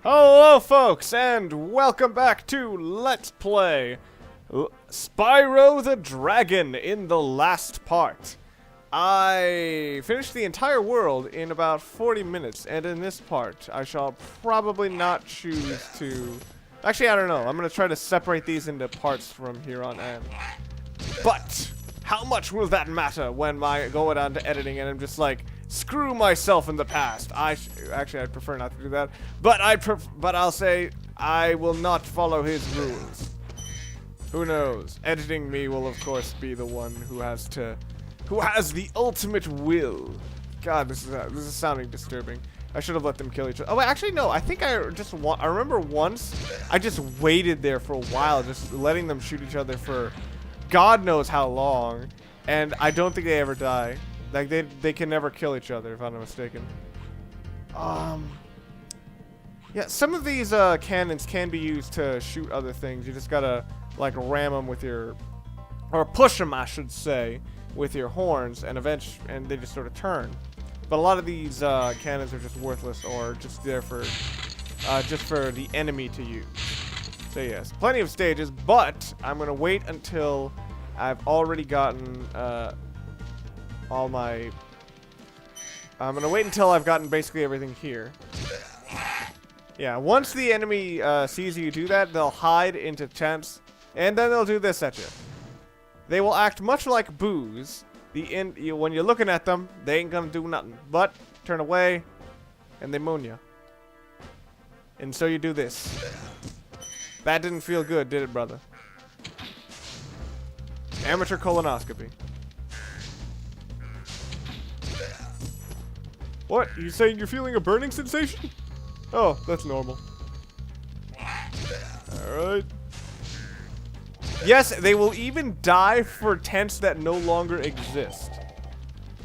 Hello, folks, and welcome back to Let's Play Spyro the Dragon in the last part. I finished the entire world in about 40 minutes, and in this part, I shall probably not choose to... Actually, I don't know. I'm going to try to separate these into parts from here on in. But, how much will that matter when I go down to editing and I'm just like, screw myself in the past. Actually, I'd prefer not to do that. But I'll say I will not follow his rules. Who knows? Editing me will of course be the one who has the ultimate will. God, this is sounding disturbing. I should have let them kill each other. Oh, actually no. I think I remember once I just waited there for a while, just letting them shoot each other for God knows how long, and I don't think they ever die. Like, they can never kill each other, if I'm not mistaken. Yeah, some of these cannons can be used to shoot other things. You just gotta, like, ram them with your... Or push them, I should say, with your horns, and they just sort of turn. But a lot of these cannons are just worthless, or just there for... just for the enemy to use. So yes, plenty of stages, but I'm gonna wait until I've already gotten, I'm gonna wait until I've gotten basically everything here. Yeah, once the enemy sees you do that, they'll hide into tents, and then they'll do this at you. They will act much like boos. When you're looking at them, they ain't gonna do nothing but turn away, and they moon you. And so you do this. That didn't feel good, did it, brother? Amateur colonoscopy. What? You saying you're feeling a burning sensation? Oh, that's normal. Alright. Yes, they will even die for tents that no longer exist.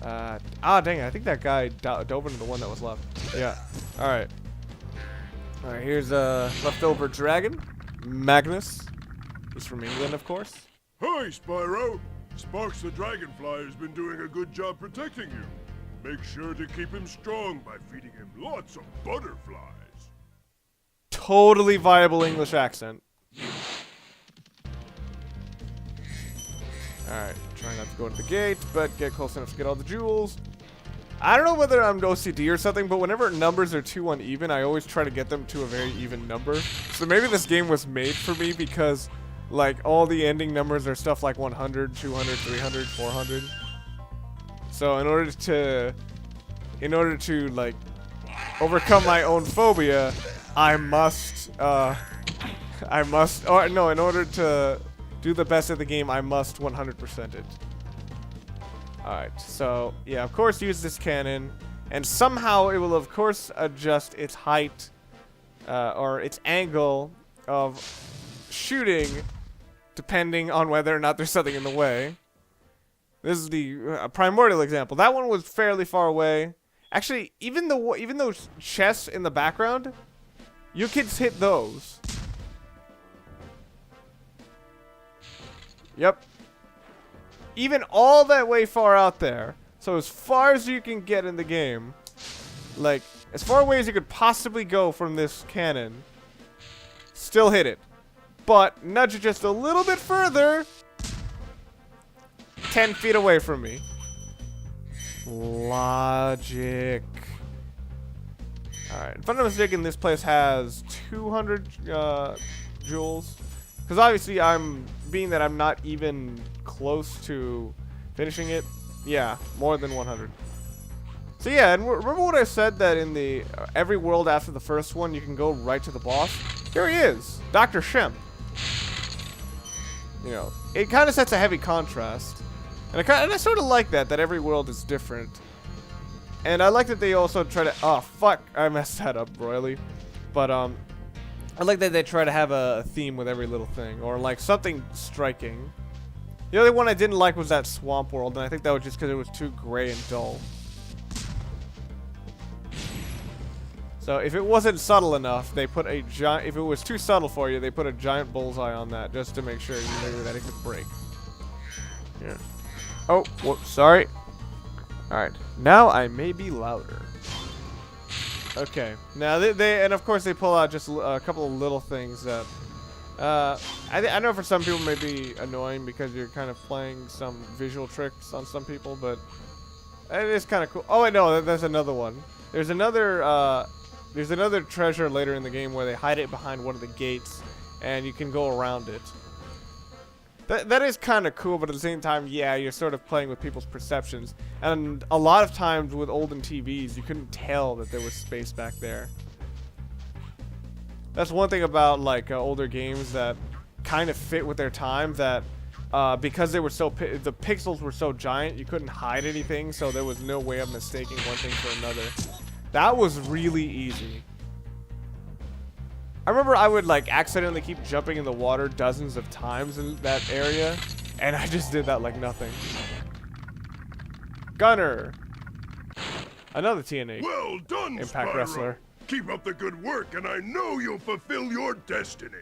Dang it. I think that guy dove into the one that was left. Yeah. Alright. Alright, here's a leftover dragon. Magnus. He's from England, of course. Hi, Spyro. Sparks the Dragonfly has been doing a good job protecting you. Make sure to keep him strong by feeding him lots of butterflies. Totally viable English accent. Alright, try not to go to the gate, but get close enough to get all the jewels. I don't know whether I'm OCD or something, but whenever numbers are too uneven, I always try to get them to a very even number. So maybe this game was made for me because, like, all the ending numbers are stuff like 100, 200, 300, 400. So in order to like overcome my own phobia, in order to do the best of the game, I must 100% it. Alright, so yeah, of course use this cannon, and somehow it will of course adjust its height or its angle of shooting depending on whether or not there's something in the way. This is the primordial example. That one was fairly far away. Actually, even those chests in the background, you can hit those. Yep. Even all that way far out there. So as far as you can get in the game, like as far away as you could possibly go from this cannon, still hit it. But nudge it just a little bit further. 10 feet away from me. Logic. Alright, if I'm not mistaken, this place has 200 jewels. Because obviously being that I'm not even close to finishing it, yeah, more than 100. So yeah, and remember what I said that in the every world after the first one, you can go right to the boss? Here he is, Dr. Shemp. You know, it kind of sets a heavy contrast. And I sort of like that every world is different. And I like that they also try to... Oh, fuck. I messed that up royally. But, I like that they try to have a theme with every little thing. Or, like, something striking. The only one I didn't like was that swamp world. And I think that was just because it was too gray and dull. So, if it wasn't subtle enough, they put a giant... If it was too subtle for you, they put a giant bullseye on that. Just to make sure you knew that it could break. Yeah. Oh, whoops, sorry. Alright, now I may be louder. Okay. Now they and of course they pull out just a couple of little things that I know for some people may be annoying because you're kind of playing some visual tricks on some people, but it is kind of cool. Oh, wait, no, there's another one. There's another treasure later in the game where they hide it behind one of the gates, and you can go around it. That is kind of cool, but at the same time, yeah, you're sort of playing with people's perceptions. And a lot of times with olden TVs, you couldn't tell that there was space back there. That's one thing about like older games that kind of fit with their time, that because they were the pixels were so giant, you couldn't hide anything, so there was no way of mistaking one thing for another. That was really easy. I remember I would like accidentally keep jumping in the water dozens of times in that area, and I just did that like nothing. Gunner. Another TNA. Well done, Impact Spyro. Wrestler. Keep up the good work, and I know you'll fulfill your destiny.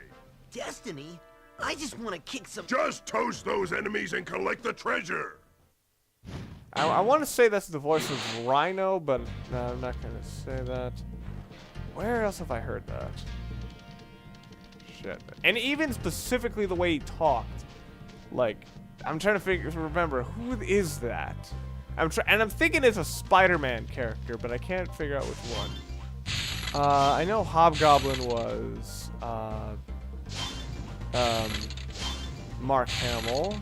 Destiny? I just want to kick some... Just toast those enemies and collect the treasure. I want to say that's the voice of Rhino, but no, I'm not going to say that. Where else have I heard that? Shit. And even specifically the way he talked. Like, I'm trying to remember, who is that? I'm thinking it's a Spider-Man character, but I can't figure out which one. I know Hobgoblin was Mark Hamill.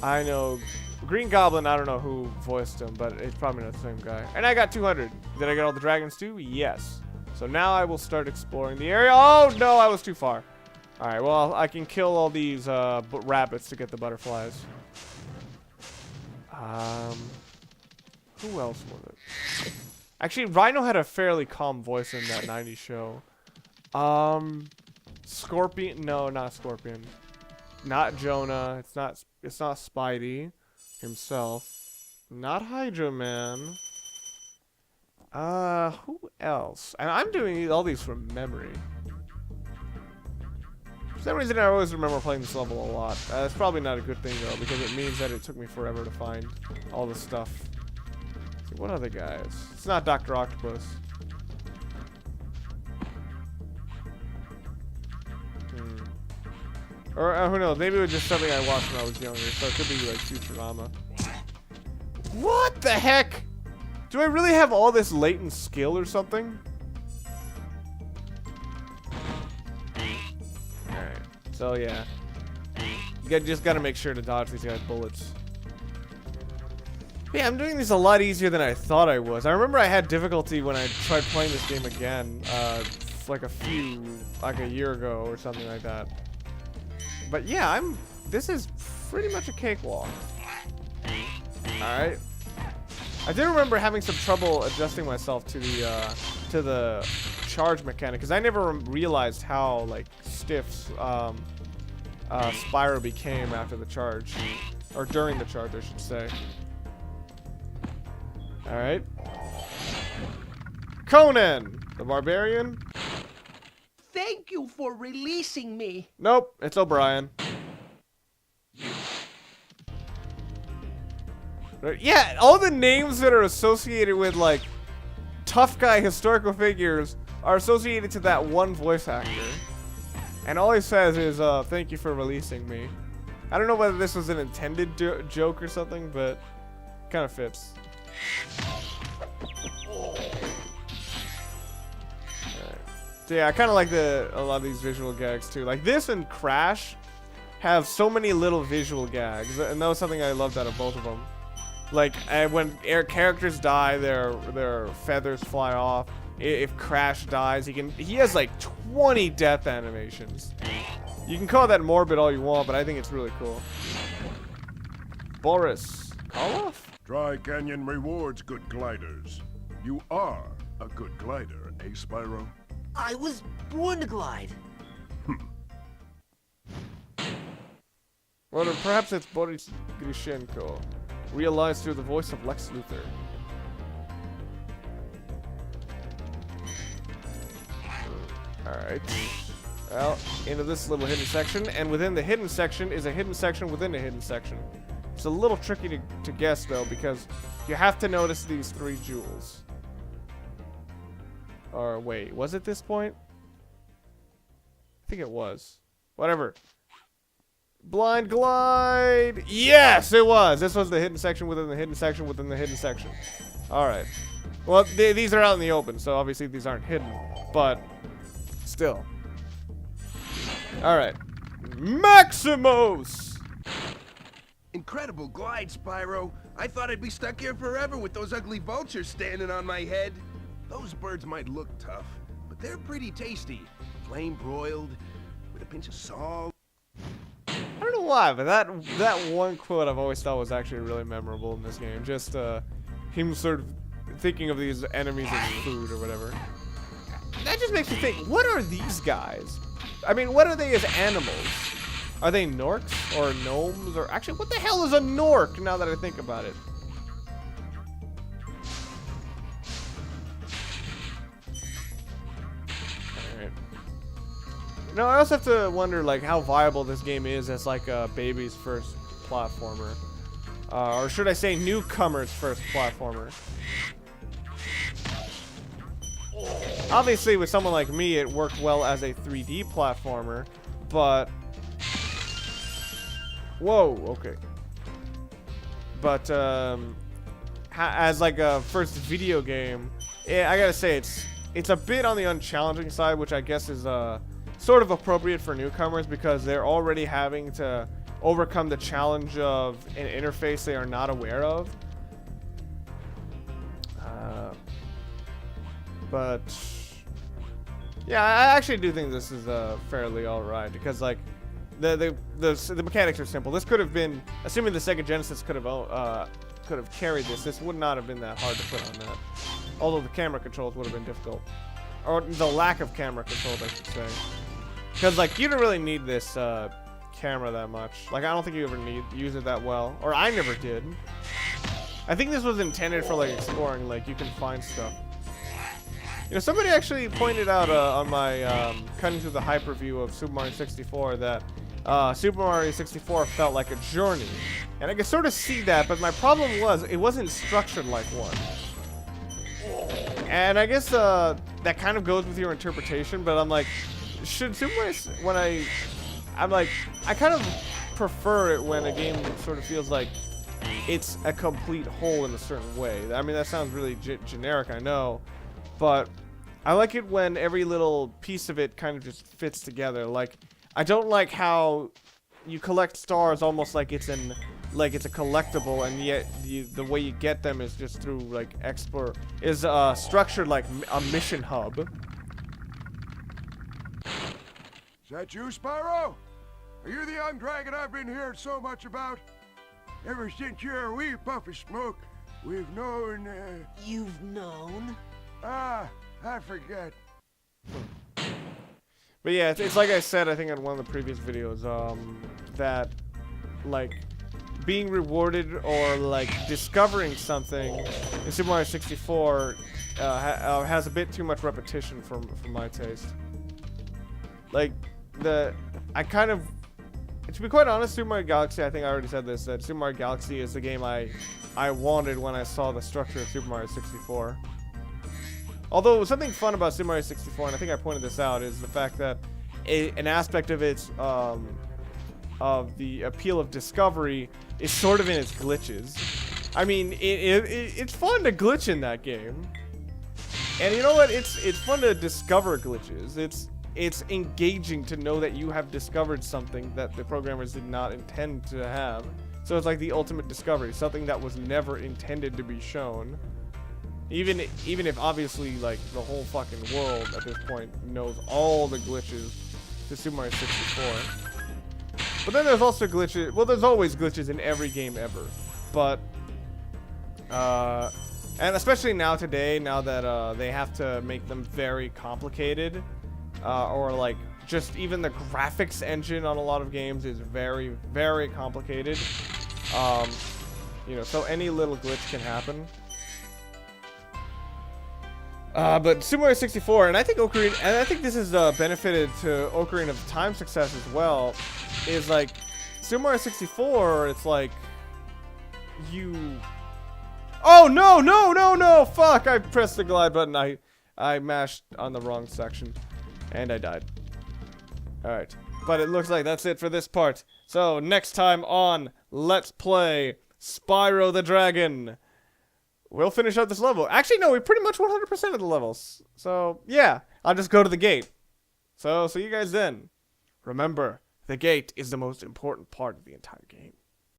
I know Green Goblin, I don't know who voiced him, but it's probably not the same guy. And I got 200. Did I get all the dragons too? Yes. So now I will start exploring the area. Oh no, I was too far. Alright, well, I can kill all these rabbits to get the butterflies. Who else was it? Actually, Rhino had a fairly calm voice in that 90s show. Scorpion? No, not Scorpion. Not Jonah. It's not Spidey himself. Not Hydra Man. Who else? And I'm doing all these from memory. For some reason, I always remember playing this level a lot. That's probably not a good thing, though, because it means that it took me forever to find all this stuff. So what other guys? It's not Dr. Octopus. Or who knows? Maybe it was just something I watched when I was younger, so it could be like Futurama. What the heck? Do I really have all this latent skill or something? Alright, so yeah. You just gotta make sure to dodge these guys' bullets. Yeah, I'm doing these a lot easier than I thought I was. I remember I had difficulty when I tried playing this game again, like a year ago or something like that. But yeah, this is pretty much a cakewalk. Alright. I did remember having some trouble adjusting myself to the charge mechanic, because I never realized how like stiff Spyro became after the charge, or during the charge, I should say. All right, Conan the Barbarian. Thank you for releasing me. Nope, it's O'Brien. Yeah, all the names that are associated with like tough guy historical figures are associated to that one voice actor. And all he says is, thank you for releasing me. I don't know whether this was an intended joke or something, but kind of fits. Alright. So yeah, I kind of like a lot of these visual gags too. Like this and Crash have so many little visual gags, and that was something I loved out of both of them. Like when characters die, their feathers fly off. If Crash dies, he has like 20 death animations. You can call that morbid all you want, but I think it's really cool. Boris Karloff? Dry Canyon rewards good gliders. You are a good glider, eh, Spyro? I was born to glide. Well, then perhaps it's Boris Grishenko, realized through the voice of Lex Luthor. Alright. Well, into this little hidden section, and within the hidden section is a hidden section within a hidden section. It's a little tricky to guess, though, because you have to notice these 3 jewels. Or wait, was it this point? I think it was. Whatever. Blind glide! Yes, it was! This was the hidden section within the hidden section within the hidden section. Alright. Well, these are out in the open, so obviously these aren't hidden. But, still. Alright. Maximos! Incredible glide, Spyro. I thought I'd be stuck here forever with those ugly vultures standing on my head. Those birds might look tough, but they're pretty tasty. Flame broiled, with a pinch of salt. I don't know why, but that one quote I've always thought was actually really memorable in this game. Just him sort of thinking of these enemies as food or whatever. That just makes me think, what are these guys? I mean, what are they as animals? Are they Norks or gnomes? Or actually, what the hell is a Nork now that I think about it? Alright. No, I also have to wonder like how viable this game is as like a baby's first platformer. Or should I say newcomer's first platformer. Obviously with someone like me it worked well as a 3D platformer, but whoa, okay. But as like a first video game, yeah, I gotta say it's a bit on the unchallenging side, which I guess is sort of appropriate for newcomers because they're already having to overcome the challenge of an interface they are not aware of. But yeah, I actually do think this is fairly alright because like the mechanics are simple. This could have been, assuming the Sega Genesis could have carried this. This would not have been that hard to put on that. Although the camera controls would have been difficult, or the lack of camera controls, I should say. Because like you don't really need this camera that much. Like I don't think you ever use it that well, or I never did. I think this was intended for like exploring. Like you can find stuff. You know, somebody actually pointed out on my cutting through the hype review of Super Mario 64 that Super Mario 64 felt like a journey. And I could sort of see that, but my problem was it wasn't structured like one. And I guess that kind of goes with your interpretation, but I'm like, should Super Mario, I kind of prefer it when a game sort of feels like it's a complete whole in a certain way. I mean, that sounds really generic, I know. But I like it when every little piece of it kind of just fits together. Like, I don't like how you collect stars almost like it's a collectible, and yet the way you get them is just through like structured like a mission hub. Is that you, Spyro? Are you the young dragon I've been hearing so much about? Ever since you're a wee puff of smoke, we've known, You've known? I forget. But yeah, it's like I said, I think in one of the previous videos, that like being rewarded or like discovering something in Super Mario 64 has a bit too much repetition for my taste. Like to be quite honest, Super Mario Galaxy, I think I already said this, that Super Mario Galaxy is the game I wanted when I saw the structure of Super Mario 64. Although something fun about Super Mario 64, and I think I pointed this out, is the fact that an aspect of its of the appeal of discovery is sort of in its glitches. I mean, it's fun to glitch in that game, and you know what? It's fun to discover glitches. It's engaging to know that you have discovered something that the programmers did not intend to have. So it's like the ultimate discovery, something that was never intended to be shown. Even if obviously like the whole fucking world at this point knows all the glitches to Super Mario 64. But then there's also glitches. Well, there's always glitches in every game ever. But and especially now that they have to make them very complicated, or like just even the graphics engine on a lot of games is very, very complicated. You know, so any little glitch can happen. But Super Mario 64, and I think this has benefited to Ocarina of Time's success as well, is like Super Mario 64, it's like oh no, fuck, I pressed the glide button. I mashed on the wrong section. And I died. Alright. But it looks like that's it for this part. So, next time on Let's Play Spyro the Dragon, we'll finish out this level. Actually, no, we pretty much 100% of the levels. So, yeah, I'll just go to the gate. So, see you guys then. Remember, the gate is the most important part of the entire game.